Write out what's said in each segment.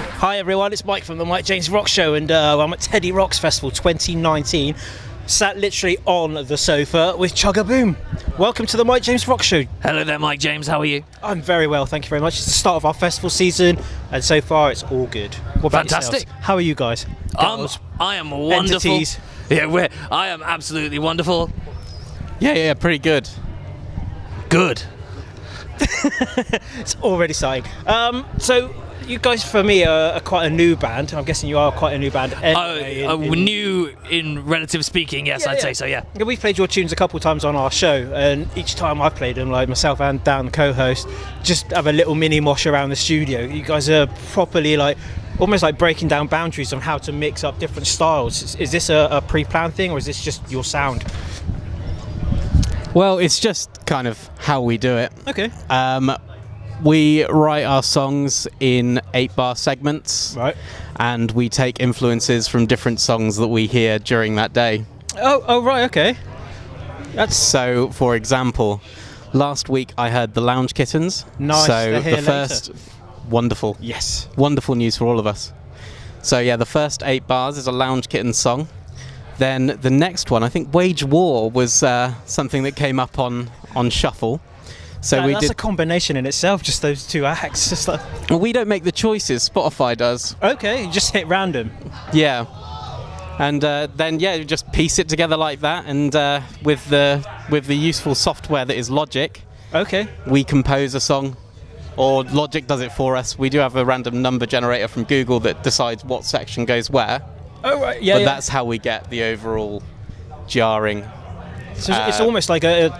Hi everyone, it's Mike from the Mike James Rock Show, and I'm at Teddy Rocks Festival 2019, sat literally on the sofa with Chuggaboom. Welcome to the Mike James Rock Show. Hello there, Mike James, how are you? I'm very well, thank you very much. It's the start of our festival season, and so far it's all good. What about Fantastic. yourselves? How are you guys? Girls, I am wonderful. entities. Yeah, I am absolutely wonderful. Yeah, pretty good. Good. It's already starting. So you guys, for me, are quite a new band. I'm guessing you are quite a new band. Anyway, New in relative speaking, yes, I'd say so, yeah. We've played your tunes a couple of times on our show, and each time I've played them, like myself and Dan, the co-host, just have a little mini mosh around the studio. You guys are properly almost like breaking down boundaries on how to mix up different styles. Is this a pre-planned thing, or is this just your sound? Well, it's just kind of how we do it. Okay. We write our songs in 8-bar segments. Right. And we take influences from different songs that we hear during that day. Oh, right, okay. So, for example, last week I heard the Lounge Kittens. Nice, So they're here the first... later. Wonderful. Yes. Wonderful news for all of us. So yeah, the first 8 bars is a Lounge Kittens song. Then the next one, I think Wage War, was something that came up on Shuffle. So that's a combination in itself, just those two acts. Just like... Well, we don't make the choices, Spotify does. Okay, you just hit random. Yeah. And then you just piece it together like that, and with the useful software that is Logic, okay, we compose a song. Or Logic does it for us. We do have a random number generator from Google that decides what section goes where. Oh, right, yeah. But that's how we get the overall jarring. So it's almost like a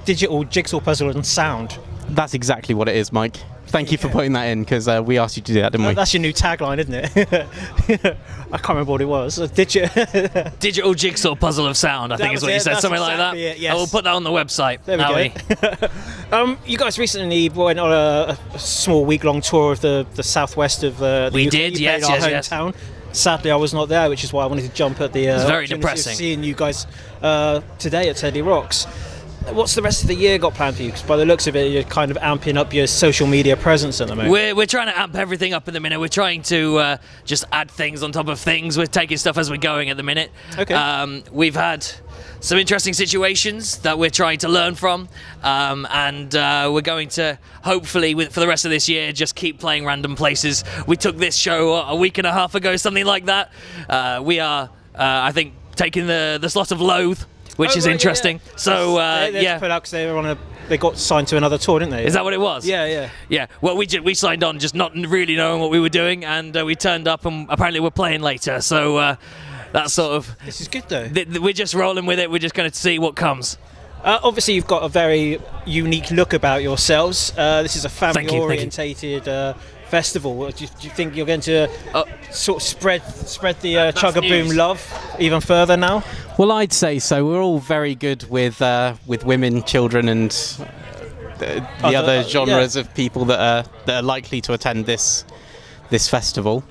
digital jigsaw puzzle of sound. That's exactly what it is, Mike. Thank you for putting that in, because we asked you to do that, didn't we? That's your new tagline, isn't it? I can't remember what it was. Digital Jigsaw Puzzle of Sound, I think is what you said, That's something exactly like that. it, yes. I will put that on the website. There we go. You guys recently went on a small week-long tour of the southwest of the We UK. did, You played yes, our yes. hometown. Sadly, I was not there, which is why I wanted to jump at the It's very opportunity depressing. of seeing you guys today at Teddy Rocks. What's the rest of the year got planned for you? Because by the looks of it, you're kind of amping up your social media presence at the moment. We're trying to amp everything up in the minute. We're trying to just add things on top of things. We're taking stuff as we're going at the minute. Okay. We've had some interesting situations that we're trying to learn from, and we're going to hopefully, for the rest of this year, just keep playing random places. We took this show a week and a half ago, something like that. We are, I think, taking the slot of Loathe, which is interesting. Yeah. So they put out because they got signed to another tour, didn't they? Is that what it was? Yeah. Well, we signed on just not really knowing what we were doing, and we turned up, and apparently we're playing later. So that's sort of. This is good though. We're just rolling with it. We're just going to see what comes. Obviously, you've got a very unique look about yourselves. This is a family-orientated festival. Do you think you're going to sort of spread the Chuggaboom love even further now? Well, I'd say so. We're all very good with women, children, and the other genres of people that are likely to attend this festival.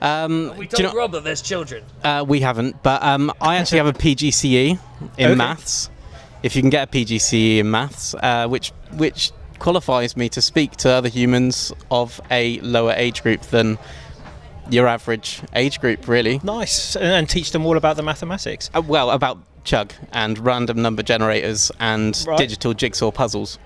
We told Rob that there's children. We haven't, but I actually have a PGCE in maths. If you can get a PGCE in maths, which qualifies me to speak to other humans of a lower age group than your average age group, really. Nice. And teach them all about the mathematics. Well, about Chug and random number generators and digital jigsaw puzzles.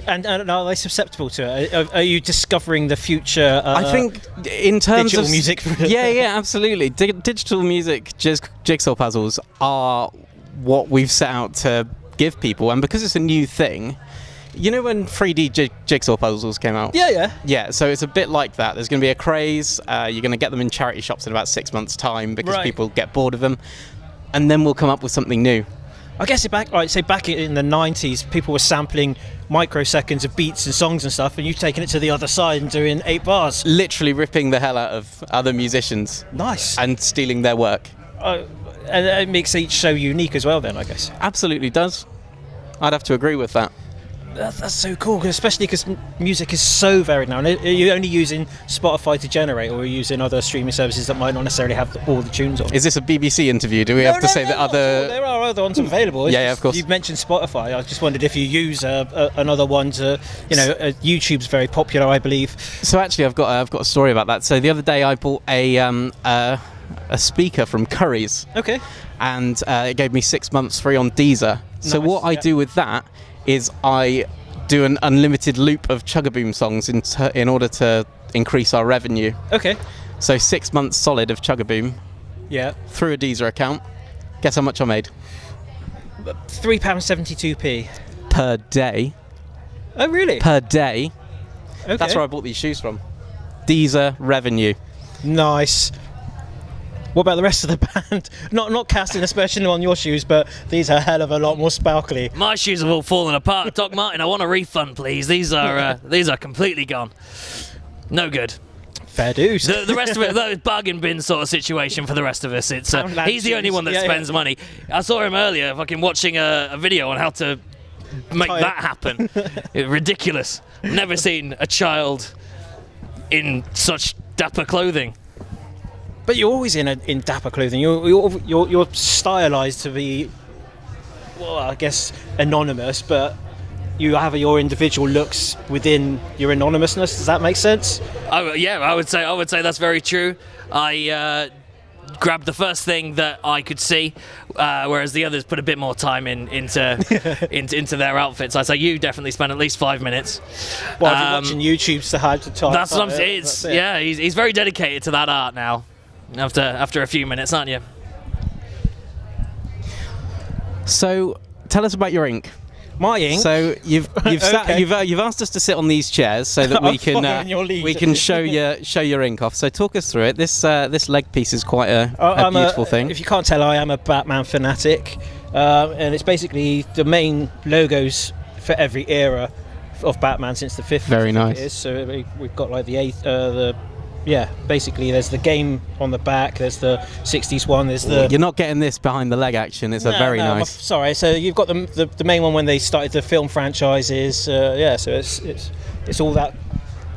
And are they susceptible to it? Are you discovering the future? I think in terms digital of music. yeah, absolutely. Digital music jigsaw puzzles are what we've set out to give people, and because it's a new thing, you know when 3D jigsaw puzzles came out? Yeah, so it's a bit like that. There's going to be a craze. You're going to get them in charity shops in about 6 months' time because people get bored of them, and then we'll come up with something new. I guess back in the 90s, people were sampling microseconds of beats and songs and stuff, and you've taken it to the other side and doing 8 bars. Literally ripping the hell out of other musicians. Nice. And stealing their work. And it makes each show unique as well then, I guess. Absolutely does. I'd have to agree with that. That's so cool, especially because music is so varied now. And are you only using Spotify to generate, or are you using other streaming services that might not necessarily have all the tunes on? Is this a BBC interview? Do we have to say that other... There are other ones available. Yeah, of course. You've mentioned Spotify. I just wondered if you use another one to, YouTube's very popular, I believe. So actually, I've got a story about that. So the other day, I bought a speaker from Curry's. Okay. And it gave me 6 months free on Deezer. So Nice, what I do with that is I do an unlimited loop of Chuggaboom songs in order to increase our revenue. Okay. So 6 months solid of Chuggaboom Yeah. through a Deezer account. Guess how much I made? £3.72p. Per day. Oh, really? Per day. Okay. That's where I bought these shoes from. Deezer revenue. Nice. What about the rest of the band? Not casting aspersion on your shoes, but these are a hell of a lot more sparkly. My shoes have all fallen apart. Doc Martin, I want a refund, please. These are completely gone. No good. Fair dues. The rest of it, that bargain bin sort of situation for the rest of us. It's he's the only one that spends money. I saw him earlier, fucking watching a video on how to make that happen. Ridiculous. Never seen a child in such dapper clothing. But you're always in dapper clothing. You're stylized to be, well, I guess anonymous, but you have your individual looks within your anonymousness. Does that make sense? Oh yeah, I would say that's very true. I grabbed the first thing that I could see, whereas the others put a bit more time into their outfits. I'd say you definitely spent at least 5 minutes. Well, if you're watching YouTube's to hide to time. That's what I'm saying. Yeah, he's very dedicated to that art now. After a few minutes, aren't you? So tell us about your ink. My ink. So you've asked us to sit on these chairs so that we can show your ink off. So talk us through it. This leg piece is quite a beautiful thing. If you can't tell, I am a Batman fanatic, and it's basically the main logos for every era of Batman since the 50s. Very nice. It is. So we've got like basically there's the game on the back, there's the 60s one, there's the... You're not getting this behind the leg action, it's very nice. Sorry, so you've got the main one when they started the film franchises, so it's all that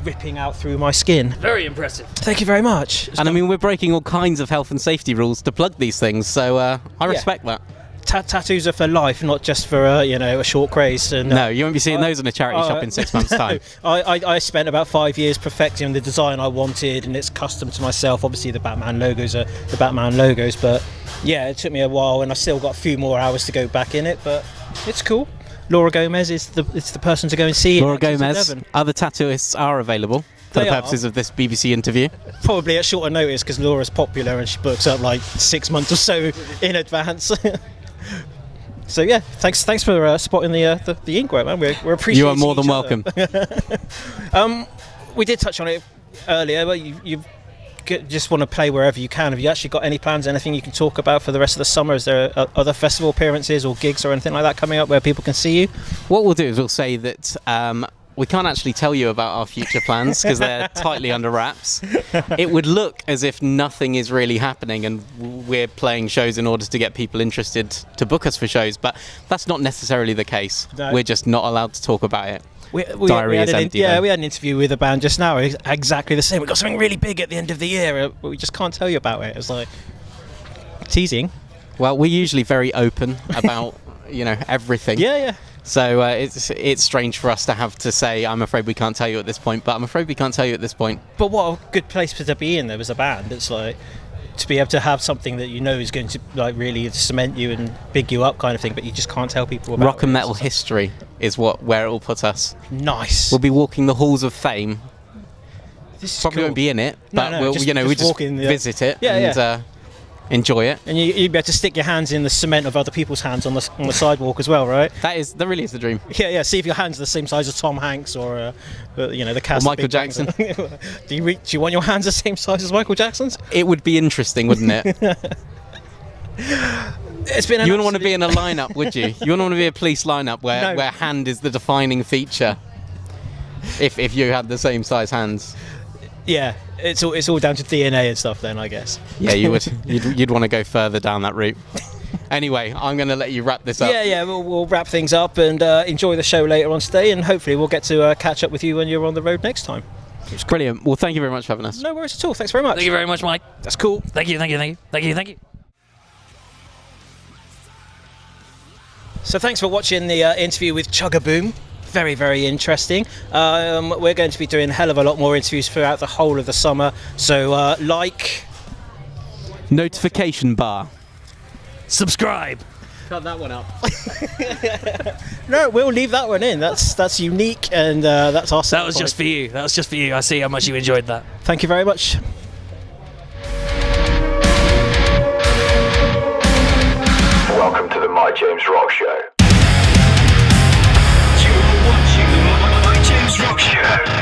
ripping out through my skin. Very impressive. Thank you very much. And I mean, we're breaking all kinds of health and safety rules to plug these things, so I respect that. Tattoos are for life, not just for a short craze. And, no, you won't be seeing those in a charity shop in 6 months' time. I spent about 5 years perfecting the design I wanted, and it's custom to myself. Obviously, the Batman logos are the Batman logos, but yeah, it took me a while, and I still got a few more hours to go back in it. But it's cool. Laura Gomez is the person to go and see. Laura Gomez. Other tattooists are available for the purposes of this BBC interview. Probably at shorter notice because Laura's popular and she books up like 6 months or so in advance. So yeah, thanks for spotting the inkwork, man. We're appreciating. You are more than welcome. We did touch on it earlier, but you just want to play wherever you can. Have you actually got any plans, anything you can talk about for the rest of the summer? Is there other festival appearances or gigs or anything like that coming up where people can see you? What we'll do is we'll say that we can't actually tell you about our future plans because they're tightly under wraps. It would look as if nothing is really happening and we're playing shows in order to get people interested to book us for shows, but that's not necessarily the case. No. We're just not allowed to talk about it. Diary is empty. We had an interview with a band just now, exactly the same. We've got something really big at the end of the year, but we just can't tell you about it. It's like teasing. Well, we're usually very open about everything. Yeah. So it's strange for us to have to say, I'm afraid we can't tell you at this point, but I'm afraid we can't tell you at this point. But what a good place to be in, though, as a band. It's like to be able to have something that you know is going to like really cement you and big you up kind of thing, but you just can't tell people about. Rock and metal history is where it will put us. Nice. We'll be walking the halls of fame. Probably won't be in it, but we'll just visit it and enjoy it. And you'd be able to stick your hands in the cement of other people's hands on the sidewalk as well, right? That really is the dream. Yeah. See if your hands are the same size as Tom Hanks or the cast. Or Michael Jackson. Do you want your hands the same size as Michael Jackson's? It would be interesting, wouldn't it? It's been. You wouldn't want to be in a lineup, would you? You wouldn't want to be a police lineup where hand is the defining feature. If you had the same size hands. Yeah, it's all down to DNA and stuff then, I guess. Yeah, you would. You'd want to go further down that route. Anyway, I'm going to let you wrap this up. Yeah, we'll wrap things up and enjoy the show later on today, and hopefully we'll get to catch up with you when you're on the road next time. Brilliant. Well, thank you very much for having us. No worries at all. Thanks very much. Thank you very much, Mike. That's cool. Thank you. So thanks for watching the interview with Chuggaboom. Very, very interesting. We're going to be doing a hell of a lot more interviews throughout the whole of the summer. So Notification bar. Subscribe. Cut that one up. No, we'll leave that one in. That's unique, and that's our. That was just for you. I see how much you enjoyed that. Thank you very much. Welcome to the My James Rock Show. You are watching the My James Rock Show.